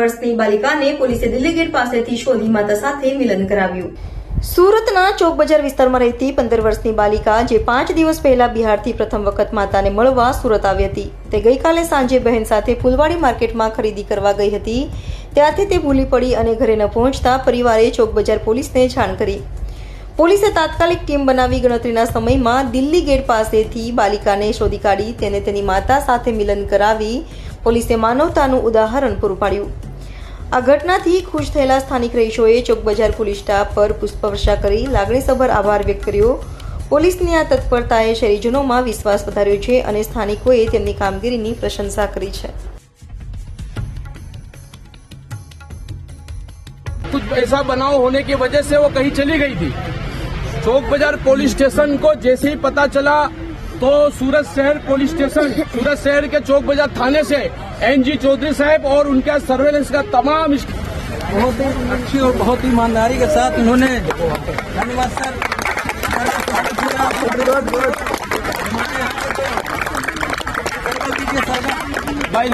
વર્ષની બાલિકાને પોલીસે દિલ્હી ગેટ પાસેથી શોધી માતા સાથે મિલન કરાવ્યું। સુરતના ચોક બજાર વિસ્તારમાં રહેતી 15 વર્ષની બાલિકા જે 5 દિવસ પહેલા બિહારથી પ્રથમ વખત માતાને મળવા સુરત આવી હતી, તે ગઈકાલે સાંજે બહેન સાથે ફૂલવાડી માર્કેટમાં ખરીદી કરવા ગઈ હતી। ત્યારથી તે ભૂલી પડી અને ઘરે ન પહોંચતા પરિવારે ચોક બજાર પોલીસને જાણ કરી। પોલીસે તાત્કાલિક ટીમ બનાવી ગણતરીના સમયમાં દિલ્હી ગેટ પાસેથી બાલિકાને શોધી કાઢી તેને તેની માતા સાથે મિલન કરાવી પોલીસે માનવતાનું ઉદાહરણ પૂરું પાડ્યું। આ ઘટનાથી ખુશ થયેલા સ્થાનિક રહીશોએ ચોક બજાર પોલીસ સ્ટાફ પર પુષ્પવર્ષા કરી લાગણીસભર આભાર વ્યક્ત કર્યો। પોલીસની આ તત્પરતાએ શહેરીજનોમાં વિશ્વાસ વધાર્યો છે અને સ્થાનિકોએ તેમની કામગીરીની પ્રશંસા કરી છે। कुछ ऐसा बनाव होने की वजह से वो कहीं चली गई थी। चौक बाजार पुलिस स्टेशन को जैसे ही पता चला तो सूरत शहर पुलिस स्टेशन, सूरत शहर के चौक बाजार थाने से एनजी चौधरी साहब और उनका सर्वेलेंस का तमाम बहुत ही अच्छी और बहुत ईमानदारी के साथ उन्होंने, धन्यवाद सर, भाई